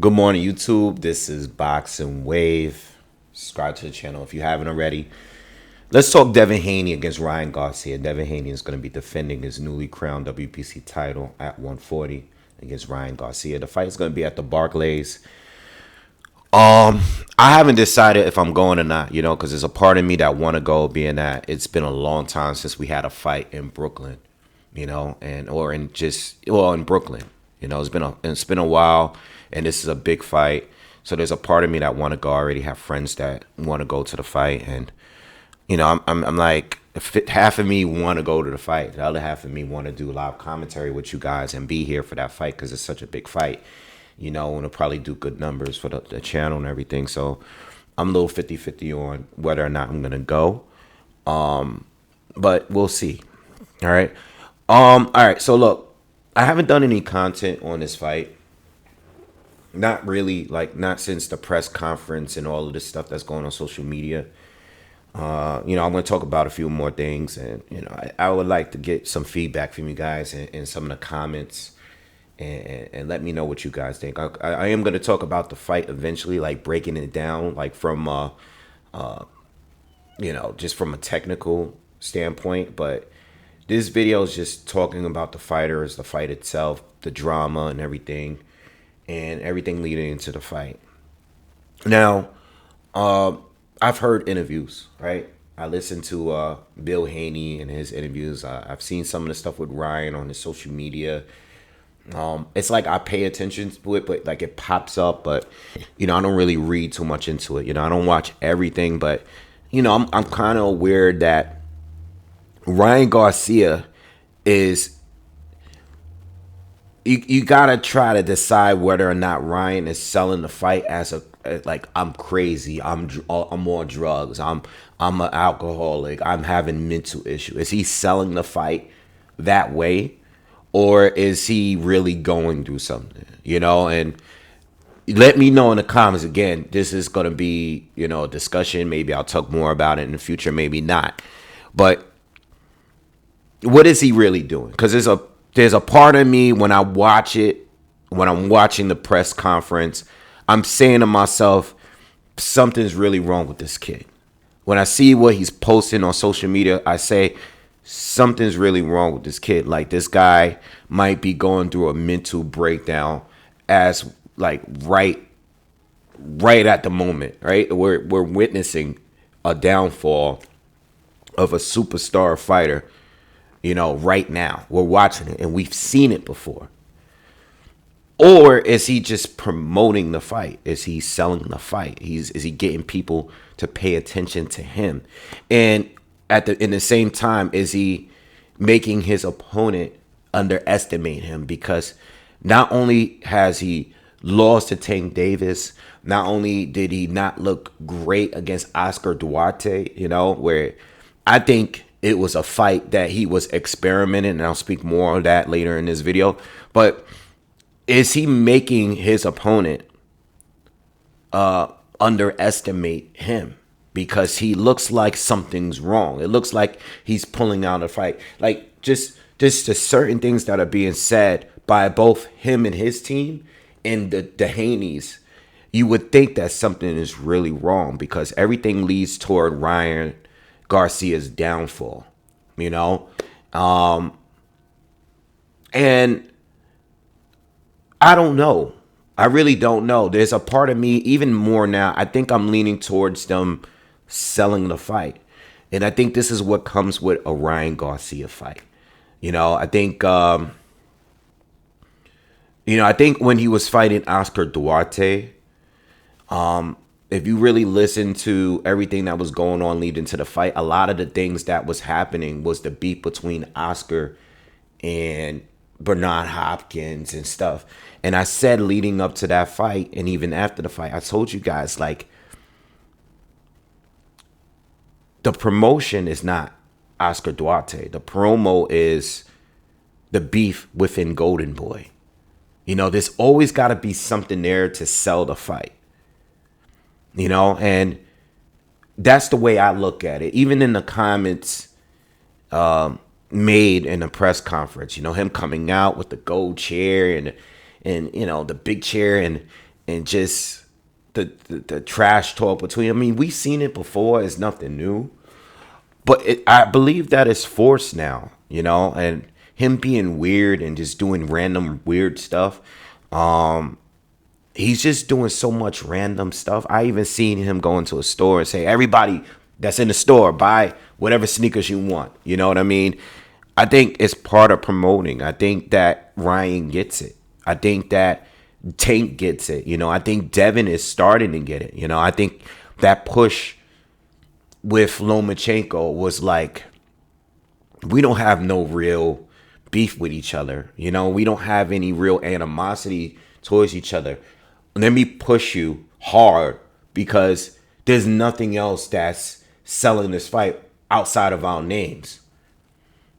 Good morning, YouTube. This is Boxingwave. Subscribe to the channel if you haven't already. Let's talk Devin Haney against Ryan Garcia. Devin Haney is going to be defending his newly crowned WPC title at 140 against Ryan Garcia. The fight is going to be at the Barclays. I haven't decided if I'm going or not, because there's a part of me that want to go, being that it's been a long time since we had a fight in Brooklyn, in Brooklyn. It's been a while, and this is a big fight. So there's a part of me that want to go. I already have friends that want to go to the fight, and I'm like, half of me want to go to the fight. The other half of me want to do live commentary with you guys and be here for that fight because it's such a big fight. And it'll probably do good numbers for the channel and everything. So I'm a little 50-50 on whether or not I'm going to go. But we'll see. All right. All right. So look, I haven't done any content on this fight. Not really, not since the press conference and all of this stuff that's going on social media. I'm going to talk about a few more things, and I would like to get some feedback from you guys and some of the comments, and let me know what you guys think. I am going to talk about the fight eventually, like breaking it down, like from just from a technical standpoint. But this video is just talking about the fighters, the fight itself, the drama, and everything leading into the fight. Now, I've heard interviews, right? I listened to Bill Haney and his interviews. I've seen some of the stuff with Ryan on his social media. It's like I pay attention to it, but like it pops up. But I don't really read too much into it. I don't watch everything, but I'm kind of aware that Ryan Garcia is. You gotta try to decide whether or not Ryan is selling the fight as like, I'm crazy, I'm on drugs, I'm an alcoholic, I'm having mental issues. Is he selling the fight that way, or is he really going through something? And let me know in the comments. Again, this is gonna be a discussion. Maybe I'll talk more about it in the future, maybe not. But what is he really doing? Because there's a part of me when I watch it, when I'm watching the press conference, I'm saying to myself, something's really wrong with this kid. When I see what he's posting on social media, I say, something's really wrong with this kid. Like, this guy might be going through a mental breakdown as like right at the moment, right? We're witnessing a downfall of a superstar fighter. Right now we're watching it and we've seen it before. Or is he just promoting the fight? Is he selling the fight? Is he getting people to pay attention to him? And in the same time, is he making his opponent underestimate him? Because not only has he lost to Tank Davis, not only did he not look great against Oscar Duarte, where I think it was a fight that he was experimenting, and I'll speak more on that later in this video. But is he making his opponent underestimate him? Because he looks like something's wrong. It looks like he's pulling out a fight. Like, just the certain things that are being said by both him and his team and the Haneys, you would think that something is really wrong, because everything leads toward Ryan Garcia's downfall, and I don't know. I really don't know. There's a part of me, even more now, I think I'm leaning towards them selling the fight. And I think this is what comes with a Ryan Garcia fight. I think, I think when he was fighting Oscar Duarte, if you really listen to everything that was going on leading to the fight, a lot of the things that was happening was the beef between Oscar and Bernard Hopkins and stuff. And I said leading up to that fight, and even after the fight, I told you guys, like, the promotion is not Oscar Duarte. The promo is the beef within Golden Boy. There's always got to be something there to sell the fight. And that's the way I look at it. Even in the comments made in the press conference, him coming out with the gold chair and the big chair, and and just the trash talk between. I mean, we've seen it before. It's nothing new, but I believe that it's forced now. And him being weird and just doing random weird stuff. He's just doing so much random stuff. I even seen him go into a store and say, everybody that's in the store, buy whatever sneakers you want. You know what I mean? I think it's part of promoting. I think that Ryan gets it. I think that Tank gets it. I think Devin is starting to get it. I think that push with Lomachenko was like, we don't have no real beef with each other. We don't have any real animosity towards each other. Let me push you hard because there's nothing else that's selling this fight outside of our names.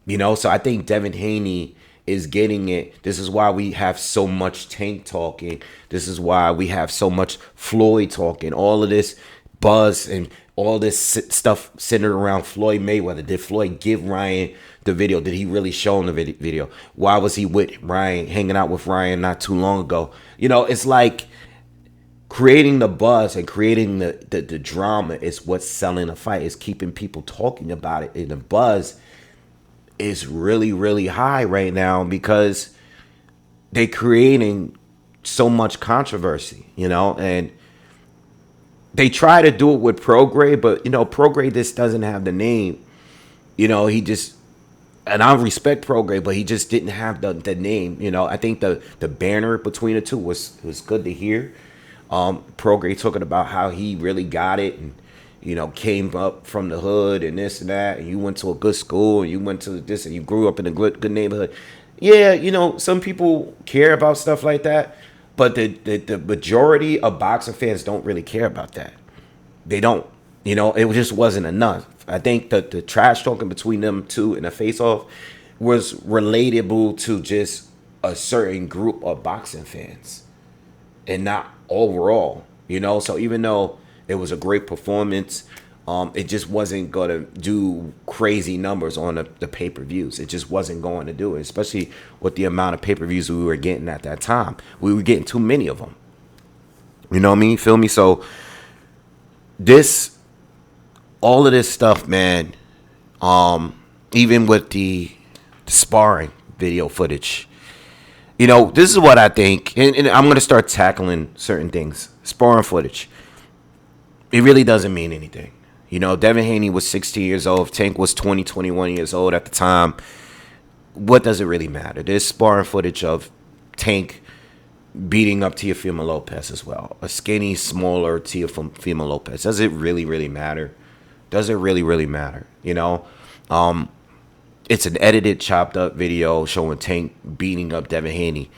So I think Devin Haney is getting it. This is why we have so much Tank talking. This is why we have so much Floyd talking. All of this buzz and all this stuff centered around Floyd Mayweather. Did Floyd give Ryan the video? Did he really show him the video? Why was he with Ryan, hanging out with Ryan not too long ago? It's like creating the buzz and creating the drama is what's selling a fight. It's keeping people talking about it. And the buzz is really, really high right now because they're creating so much controversy, and they try to do it with Prograde, but Prograde just doesn't have the name. He just, and I respect Prograde, but he just didn't have the name. I think the banner between the two was good to hear. Prograde talking about how he really got it and came up from the hood and this and that, and you went to a good school and you went to this and you grew up in a good neighborhood. Yeah, some people care about stuff like that, but the majority of boxing fans don't really care about that. They don't. It just wasn't enough. I think that the trash talking between them two in a face-off was relatable to just a certain group of boxing fans and not overall. So even though it was a great performance, it just wasn't going to do crazy numbers on the pay-per-views. It just wasn't going to do it, especially with the amount of pay-per-views we were getting at that time. We were getting too many of them. You know what I mean? Feel me? So all of this stuff, man, even with the sparring video footage, this is what I think, and I'm going to start tackling certain things. Sparring footage, it really doesn't mean anything. Devin Haney was 16 years old. Tank was 21 years old at the time. What does it really matter? There's sparring footage of Tank beating up Teofimo Lopez as well. A skinny, smaller Teofimo Lopez. Does it really, really matter? Does it really, really matter? It's an edited, chopped up video showing Tank beating up Devin Haney.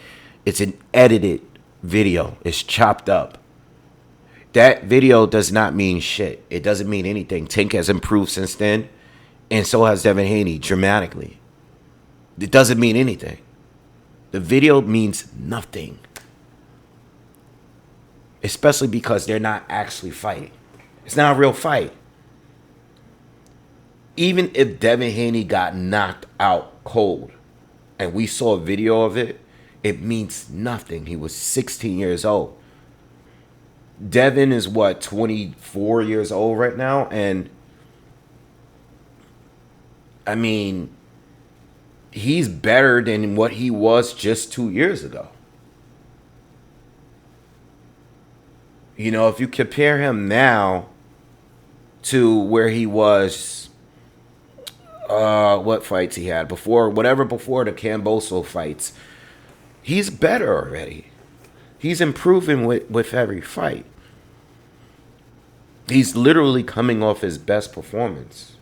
It's an edited video. It's chopped up. That video does not mean shit. It doesn't mean anything. Tank has improved since then, and so has Devin Haney dramatically. It doesn't mean anything. The video means nothing. Especially because they're not actually fighting. It's not a real fight. Even if Devin Haney got knocked out cold and we saw a video of it, it means nothing. He was 16 years old. Devin is 24 years old right now, and I mean, he's better than what he was just 2 years ago. If you compare him now to where he was, what fights he had before the Camboso fights, he's better already. He's improving with every fight. He's literally coming off his best performance.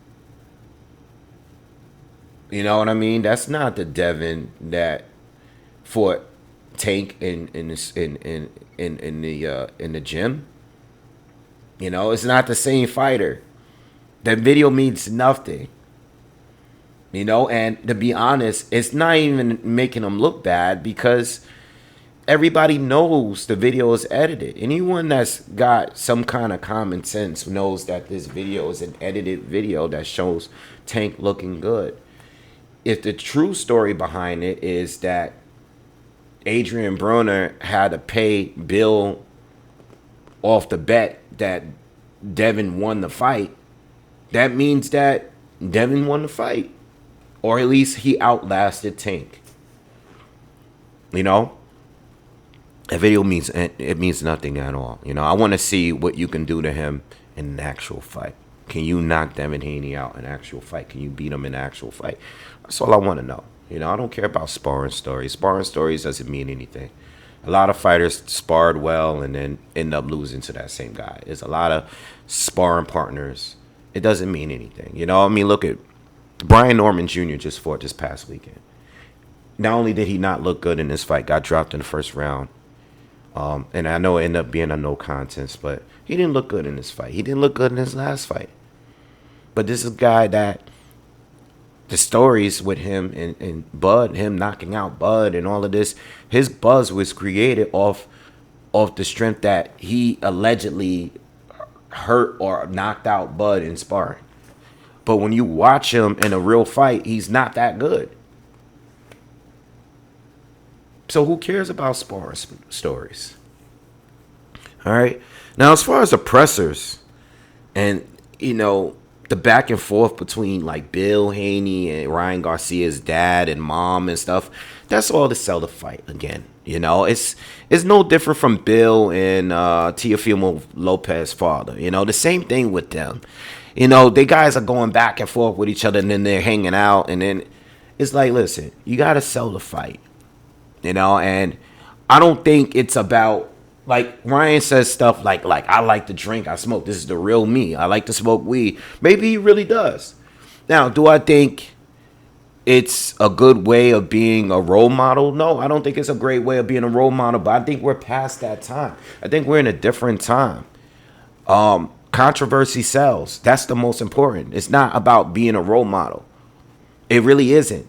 You know what I mean? That's not the Devin that fought Tank in the gym. It's not the same fighter. That video means nothing. And to be honest, it's not even making him look bad because everybody knows the video is edited. Anyone that's got some kind of common sense knows that this video is an edited video that shows Tank looking good. If the true story behind it is that Adrian Broner had to pay Bill off the bet that Devin won the fight, that means that Devin won the fight. Or at least he outlasted Tank. You know? That video means nothing at all. You know, I want to see what you can do to him in an actual fight. Can you knock Devin Haney out in an actual fight? Can you beat him in an actual fight? That's all I want to know. You know, I don't care about sparring stories. Sparring stories doesn't mean anything. A lot of fighters sparred well and then end up losing to that same guy. There's a lot of sparring partners. It doesn't mean anything. You know, I mean, look at Brian Norman Jr. just fought this past weekend. Not only did he not look good in this fight, got dropped in the first round. And I know it ended up being a no contest, but he didn't look good in this fight. He didn't look good in his last fight. But this is a guy that the stories with him and Bud, him knocking out Bud and all of this, his buzz was created off the strength that he allegedly hurt or knocked out Bud in sparring. But when you watch him in a real fight, he's not that good. So who cares about sparring stories? All right. Now, as far as the pressers and, you know, the back and forth between like Bill Haney and Ryan Garcia's dad and mom and stuff, that's all to sell the fight again. You know, it's no different from Bill and Teofimo Lopez's father. You know, the same thing with them. You know, they guys are going back and forth with each other and then they're hanging out. And then it's like, listen, you got to sell the fight. You know, and I don't think it's about, like Ryan says stuff like I like to drink, I smoke. This is the real me. I like to smoke weed. Maybe he really does. Now, do I think it's a good way of being a role model? No, I don't think it's a great way of being a role model, but I think we're past that time. I think we're in a different time. Controversy sells. That's the most important. It's not about being a role model. It really isn't.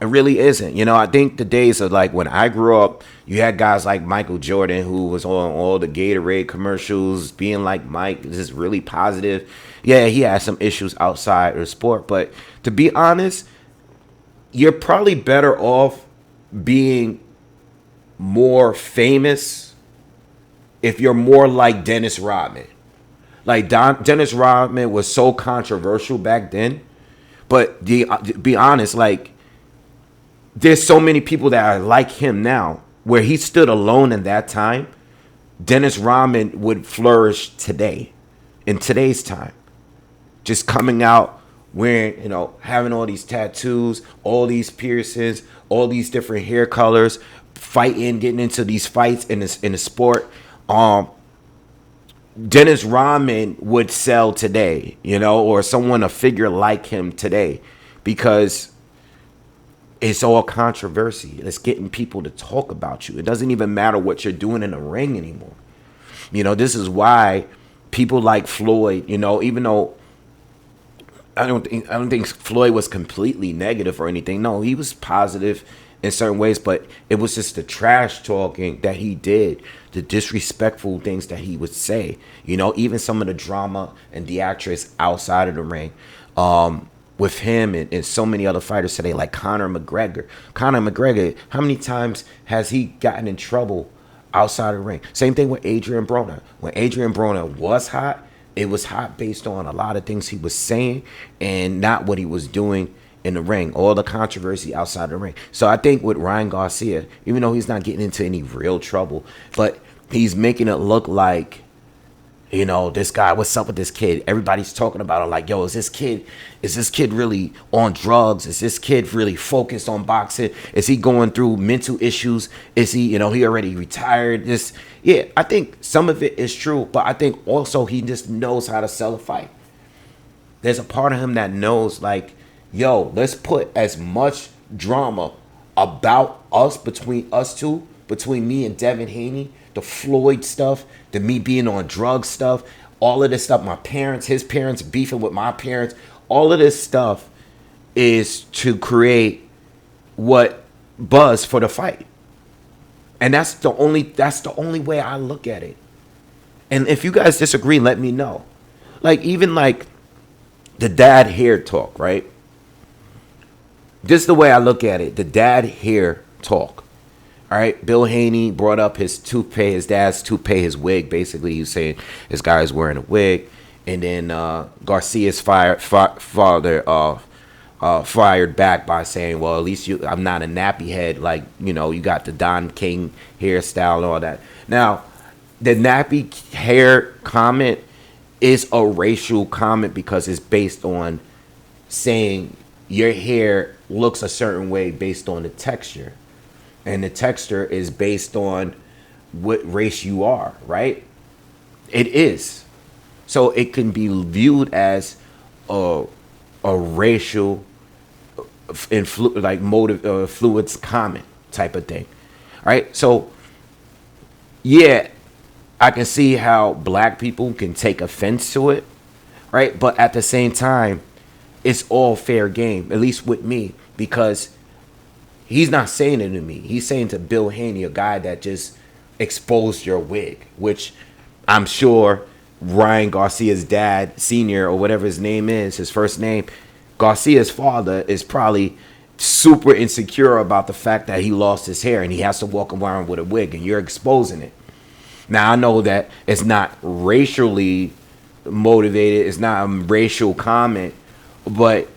It really isn't. You know, I think the days of like when I grew up, you had guys like Michael Jordan who was on all the Gatorade commercials being like Mike, this is really positive. Yeah, he had some issues outside of the sport. But to be honest, you're probably better off being more famous if you're more like Dennis Rodman. Like Dennis Rodman was so controversial back then. But to be honest, like, there's so many people that are like him now, where he stood alone in that time. Dennis Rodman would flourish today, in today's time. Just coming out, wearing, you know, having all these tattoos, all these piercings, all these different hair colors, fighting, getting into these fights in the sport. Dennis Rodman would sell today, you know, or someone, a figure like him today, because it's all controversy. It's getting people to talk about you. It doesn't even matter what you're doing in the ring anymore. You know, this is why people like Floyd, you know, even though I don't think Floyd was completely negative or anything. No, he was positive in certain ways, but it was just the trash talking that he did, the disrespectful things that he would say. You know, even some of the drama and theatrics outside of the ring. With him and so many other fighters today, like Conor McGregor. Conor McGregor, how many times has he gotten in trouble outside of the ring? Same thing with Adrian Broner. When Adrian Broner was hot, it was hot based on a lot of things he was saying and not what he was doing in the ring, all the controversy outside the ring. So I think with Ryan Garcia, even though he's not getting into any real trouble, but he's making it look like, you know, this guy, what's up with this kid? Everybody's talking about him like, yo, is this kid really on drugs? Is this kid really focused on boxing? Is he going through mental issues? Is he, you know, he already retired? Yeah, I think some of it is true, but I think also he just knows how to sell a fight. There's a part of him that knows, like, yo, let's put as much drama about us, between us two, between me and Devin Haney, the Floyd stuff, the me being on drug stuff, all of this stuff, my parents, his parents beefing with my parents, all of this stuff is to create what buzz for the fight. And that's the only way I look at it. And if you guys disagree, let me know. Like, even like the dad hair talk, right? This is the way I look at it. The dad hair talk. All right, Bill Haney brought up his toupee, his dad's toupee, his wig. Basically, he was saying this guy's wearing a wig, and then Garcia's father fired back by saying, "Well, at least I'm not a nappy head like you got the Don King hairstyle and all that." Now, the nappy hair comment is a racial comment because it's based on saying your hair looks a certain way based on the texture. And the texture is based on what race you are, right? It is. So it can be viewed as a racial fluids comment type of thing, right? So yeah, I can see how black people can take offense to it, right? But at the same time, it's all fair game, at least with me, because he's not saying it to me. He's saying to Bill Haney, a guy that just exposed your wig, which I'm sure Ryan Garcia's dad, senior, or whatever his name is, his first name, Garcia's father is probably super insecure about the fact that he lost his hair and he has to walk around with a wig, and you're exposing it. Now, I know that it's not racially motivated. It's not a racial comment, but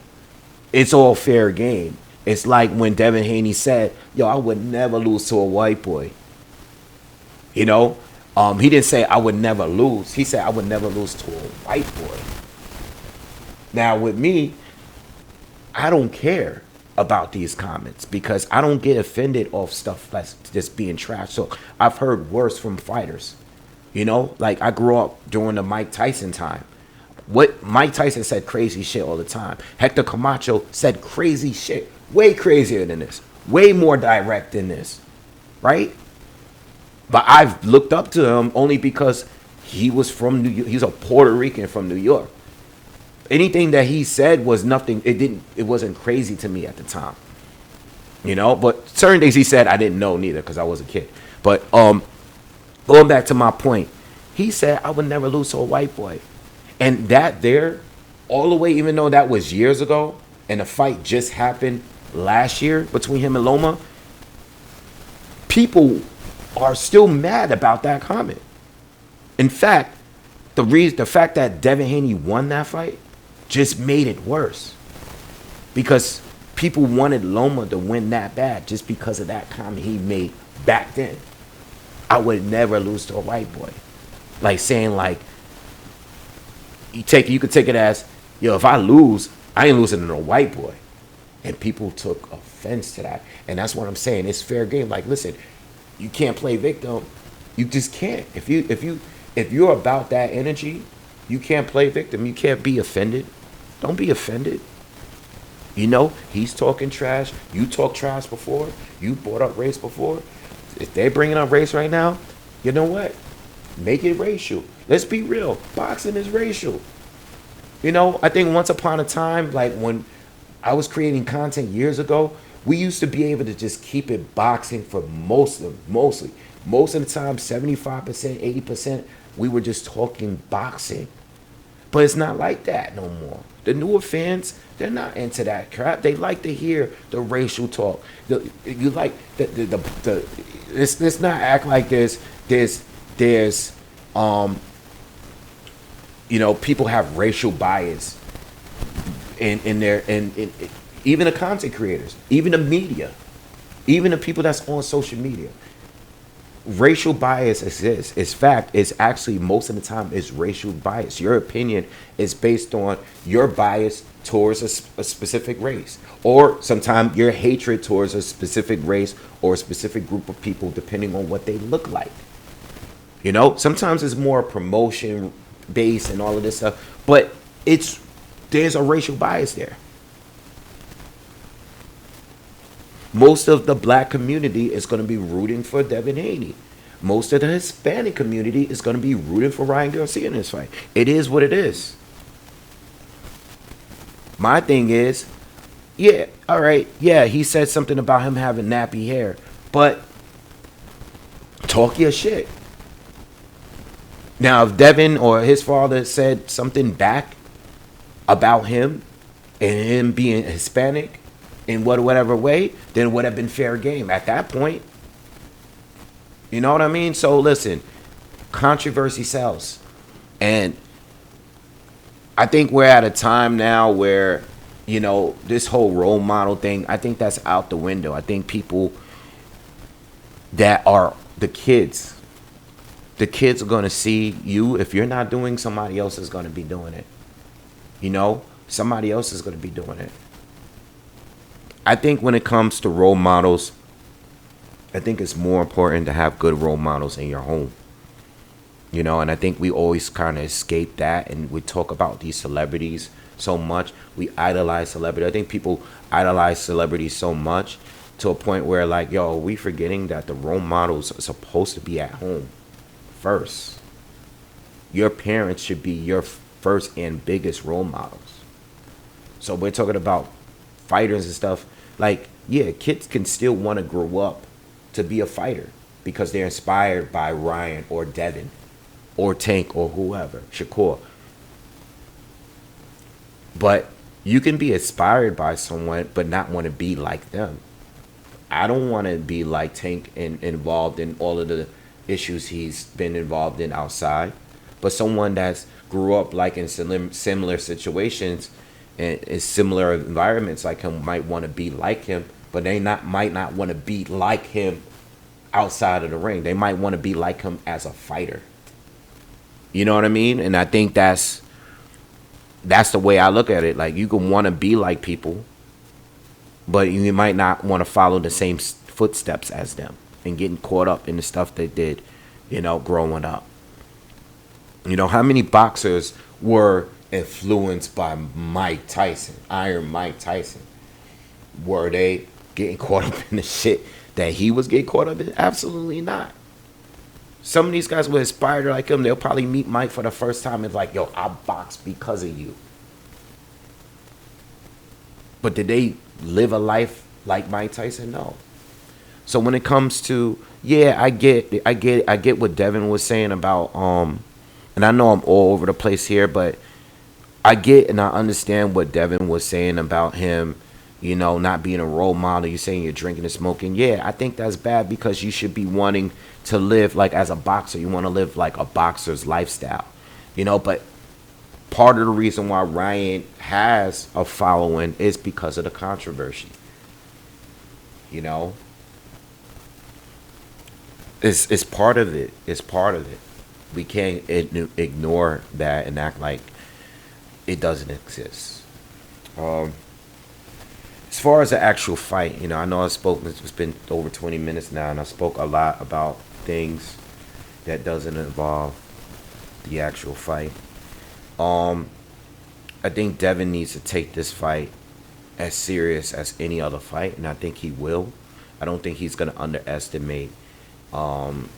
it's all fair game. It's like when Devin Haney said, "Yo, I would never lose to a white boy." He didn't say I would never lose. He said I would never lose to a white boy. Now, with me, I don't care about these comments because I don't get offended off stuff that's just being trash. So I've heard worse from fighters. Like I grew up during the Mike Tyson time. What Mike Tyson said crazy shit all the time. Hector Camacho said crazy shit. Way crazier than this. Way more direct than this. Right? But I've looked up to him only because he was from New York. He's a Puerto Rican from New York. Anything that he said was nothing. It wasn't crazy to me at the time. But certain things he said I didn't know neither because I was a kid. But going back to my point, he said I would never lose to a white boy. And that there, all the way, even though that was years ago, and the fight just happened last year between him and Loma, people are still mad about that comment. In fact, the fact that Devin Haney won that fight just made it worse. Because people wanted Loma to win that bad just because of that comment he made back then. I would never lose to a white boy. Like saying like, you could take it as, yo, if I lose, I ain't losing to a white boy. And people took offense to that. And that's what I'm saying. It's fair game. Like, listen, you can't play victim. You just can't. If you're about that energy, you can't play victim. You can't be offended. Don't be offended. He's talking trash. You talk trash before. You brought up race before. If they're bringing up race right now, you know what? Make it racial. Let's be real. Boxing is racial. I think once upon a time, like when I was creating content years ago, we used to be able to just keep it boxing for mostly. Most of the time, 75%, 80%, we were just talking boxing. But it's not like that no more. The newer fans, they're not into that crap. They like to hear the racial talk. Let's not act like there's people have racial bias in even the content creators, even the media, even the people that's on social media. Racial bias exists. It's fact. It's actually most of the time is racial bias. Your opinion is based on your bias towards a specific race, or sometimes your hatred towards a specific race or a specific group of people, depending on what they look like. Sometimes it's more promotion based and all of this stuff, but there's a racial bias there. Most of the black community is going to be rooting for Devin Haney. Most of the Hispanic community is going to be rooting for Ryan Garcia in this fight. It is what it is. My thing is, yeah, all right, yeah, he said something about him having nappy hair, but talk your shit. Now, if Devin or his father said something back about him and him being Hispanic in whatever way, then it would have been fair game. At that point, You know what I mean? So listen, controversy sells. And I think we're at a time now where, this whole role model thing, I think that's out the window. I think people that are the kids are going to see you. If you're not doing, somebody else is going to be doing it. Somebody else is going to be doing it. I think when it comes to role models, I think it's more important to have good role models in your home. And I think we always kind of escape that, and we talk about these celebrities so much. We idolize celebrity. I think people idolize celebrities so much to a point where, like, yo, we forgetting that the role models are supposed to be at home first. Your parents should be your first and biggest role models. So we're talking about fighters and stuff. Like, yeah, kids can still want to grow up to be a fighter because they're inspired by Ryan or Devin or Tank or whoever, Shakur. But you can be inspired by someone but not want to be like them. I don't want to be like Tank and involved in all of the issues he's been involved in outside. But someone that's grew up like in similar situations and in similar environments like him might want to be like him, but they might not want to be like him outside of the ring. They might want to be like him as a fighter. You know what I mean? And I think that's the way I look at it. Like, you can want to be like people, but you might not want to follow the same footsteps as them and getting caught up in the stuff they did, growing up. How many boxers were influenced by Mike Tyson, Iron Mike Tyson? Were they getting caught up in the shit that he was getting caught up in? Absolutely not. Some of these guys were inspired like him. They'll probably meet Mike for the first time and like, yo, I boxed because of you. But did they live a life like Mike Tyson? No. So when it comes to, yeah, I get what Devin was saying about, and I know I'm all over the place here, but I get and I understand what Devin was saying about him, not being a role model. You're saying you're drinking and smoking. Yeah, I think that's bad because you should be wanting to live like as a boxer. You want to live like a boxer's lifestyle, but part of the reason why Ryan has a following is because of the controversy. It's part of it. It's part of it. We can't ignore that and act like it doesn't exist. As far as the actual fight, I know it's been over 20 minutes now, and I spoke a lot about things that doesn't involve the actual fight. I think Devin needs to take this fight as serious as any other fight, and I think he will. I don't think he's going to underestimate Ryan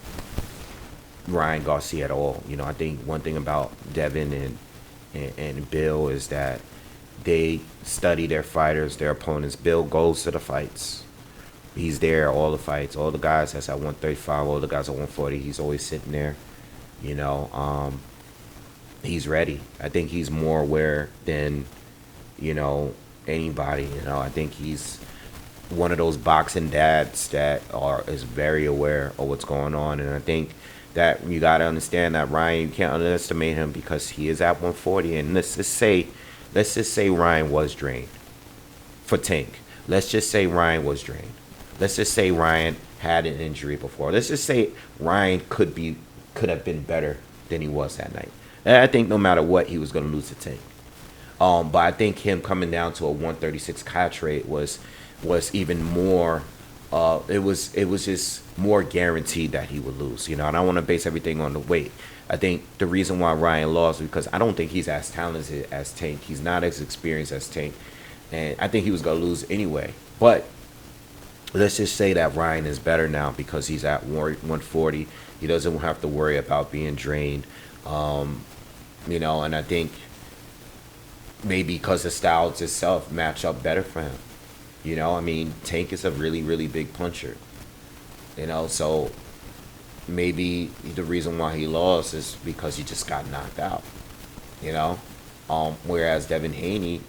Garcia at all. I think one thing about Devin and Bill is that they study their fighters, their opponents. Bill goes to the fights. He's there, all the fights, all the guys that's at 135, all the guys at 140. He's always sitting there. He's ready. I think he's more aware than, anybody. I think he's one of those boxing dads that is very aware of what's going on. And I think that you got to understand that Ryan, you can't underestimate him because he is at 140. And let's just say Ryan was drained for Tank. Let's just say Ryan was drained. Let's just say Ryan had an injury before. Let's just say Ryan could have been better than he was that night. And I think no matter what, he was going to lose to Tank. But I think him coming down to a 136 catch rate was even more. It was just more guaranteed that he would lose. And I don't want to base everything on the weight. I think the reason why Ryan lost is because I don't think he's as talented as Tank. He's not as experienced as Tank. And I think he was going to lose anyway. But let's just say that Ryan is better now because he's at 140. He doesn't have to worry about being drained. And I think maybe because the styles itself match up better for him. Tank is a really, really big puncher. So maybe the reason why he lost is because he just got knocked out. Whereas Devin Haney,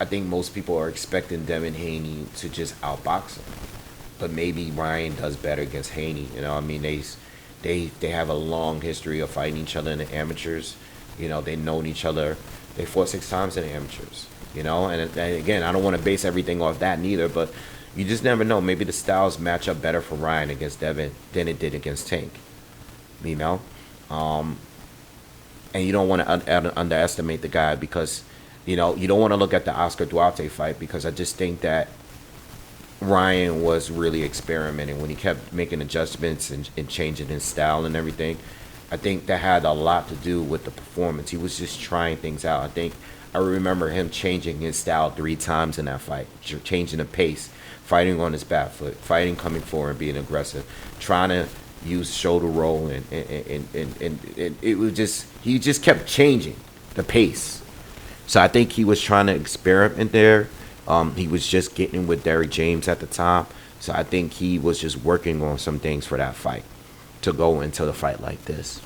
I think most people are expecting Devin Haney to just outbox him. but maybe Ryan does better against Haney. You know, I mean, they have a long history of fighting each other in the amateurs. You know, they've known each other. They fought 6 times in the amateurs. You know, and again, I don't want to base everything off that neither, but you just never know. Maybe the styles match up better for Ryan against Devin than it did against Tank. You know, um, and you don't want to underestimate the guy because, you know, you don't want to look at the Oscar Duarte fight because I just think that Ryan was really experimenting when he kept making adjustments and changing his style and everything. I think that had a lot to do with the performance. He was just trying things out. I remember him changing his style 3 times in that fight, changing the pace, fighting on his back foot, fighting coming forward and being aggressive, trying to use shoulder roll and it was just he just kept changing the pace. So I think he was trying to experiment there. He was just getting with Derrick James at the time. So I think he was just working on some things for that fight to go into the fight like this.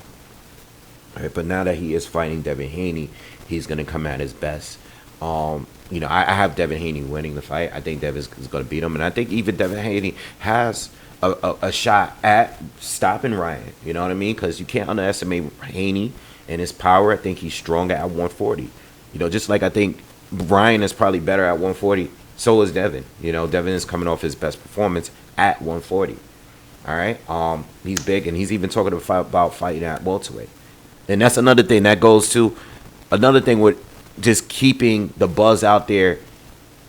All right, but now that he is fighting Devin Haney, he's going to come at his best. You know, I have Devin Haney winning the fight. I think Devin is going to beat him. And I think even Devin Haney has a shot at stopping Ryan. You know what I mean? Because you can't underestimate Haney and his power. I think he's stronger at 140. You know, just like I think Ryan is probably better at 140. So is Devin. You know, Devin is coming off his best performance at 140. All right. He's big, and he's even talking about fighting at welterweight. And that's another thing that goes to another thing with just keeping the buzz out there.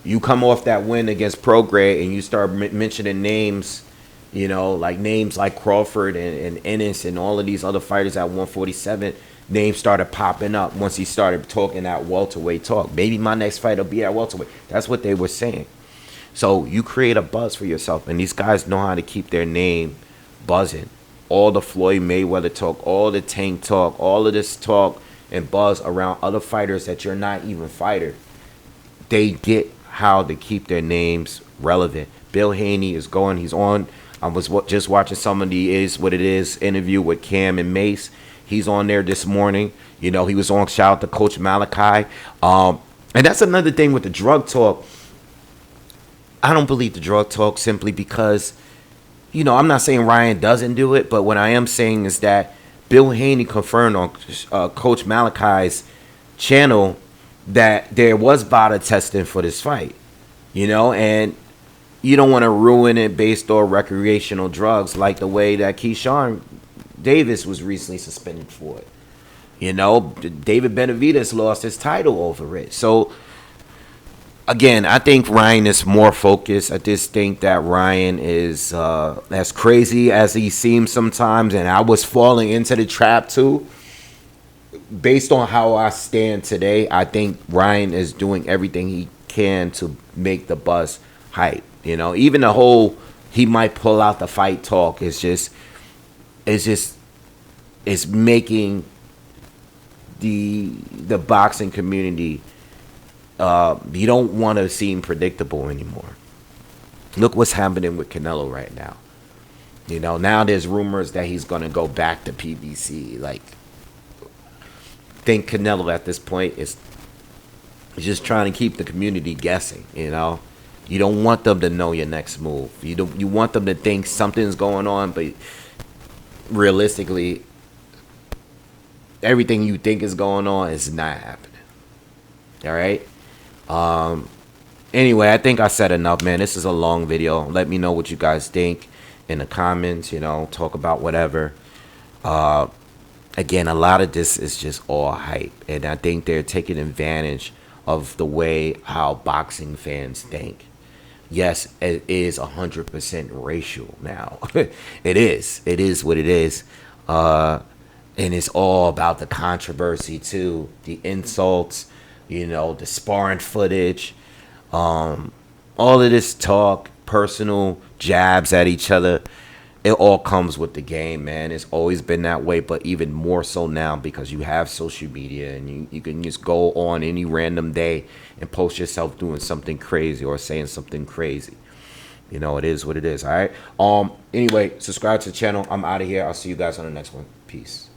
You come off that win against Prograis, and you start mentioning names, you know, like names like Crawford and Ennis and all of these other fighters at 147. Names started popping up once he started talking that welterweight talk. Maybe my next fight will be at welterweight. That's what they were saying. So you create a buzz for yourself, and these guys know how to keep their name buzzing. All the Floyd Mayweather talk, all the Tank talk, all of this talk and buzz around other fighters that you're not even fighter. They get how to keep their names relevant. Bill Haney is going. He's on. I was just watching some of the Is What It Is interview with Cam and Mace. He's on there this morning. You know, he was on. Shout out to Coach Malachi. And that's another thing with the drug talk. I don't believe the drug talk simply because, you know, I'm not saying Ryan doesn't do it, but what I am saying is that Bill Haney confirmed on Coach Malachi's channel that there was body testing for this fight, you know, and you don't want to ruin it based on recreational drugs like the way that Keyshawn Davis was recently suspended for it. You know, David Benavidez lost his title over it. So, again, I think Ryan is more focused. I just think that Ryan is as crazy as he seems sometimes, and I was falling into the trap too. Based on how I stand today, I think Ryan is doing everything he can to make the buzz hype. You know, even the whole he might pull out the fight talk is it's making the boxing community. You don't want to seem predictable anymore. Look what's happening with Canelo right now. You know, now there's rumors that he's going to go back to PBC. Like, think Canelo at this point is just trying to keep the community guessing, you know. You don't want them to know your next move. You want them to think something's going on, but realistically, everything you think is going on is not happening. All right? Anyway, I think I said enough, man. This is a long video. Let me know what you guys think in the comments, you know, talk about whatever. Again, a lot of this is just all hype, and I think they're taking advantage of the way how boxing fans think. Yes, it is 100% racial now. It is what it is. And it's all about the controversy too, the insults, you know, the sparring footage, all of this talk, personal jabs at each other. It all comes with the game, man. It's always been that way, but even more so now because you have social media and you can just go on any random day and post yourself doing something crazy or saying something crazy. You know, it is what it is, all right? Anyway, subscribe to the channel. I'm out of here. I'll see you guys on the next one. Peace.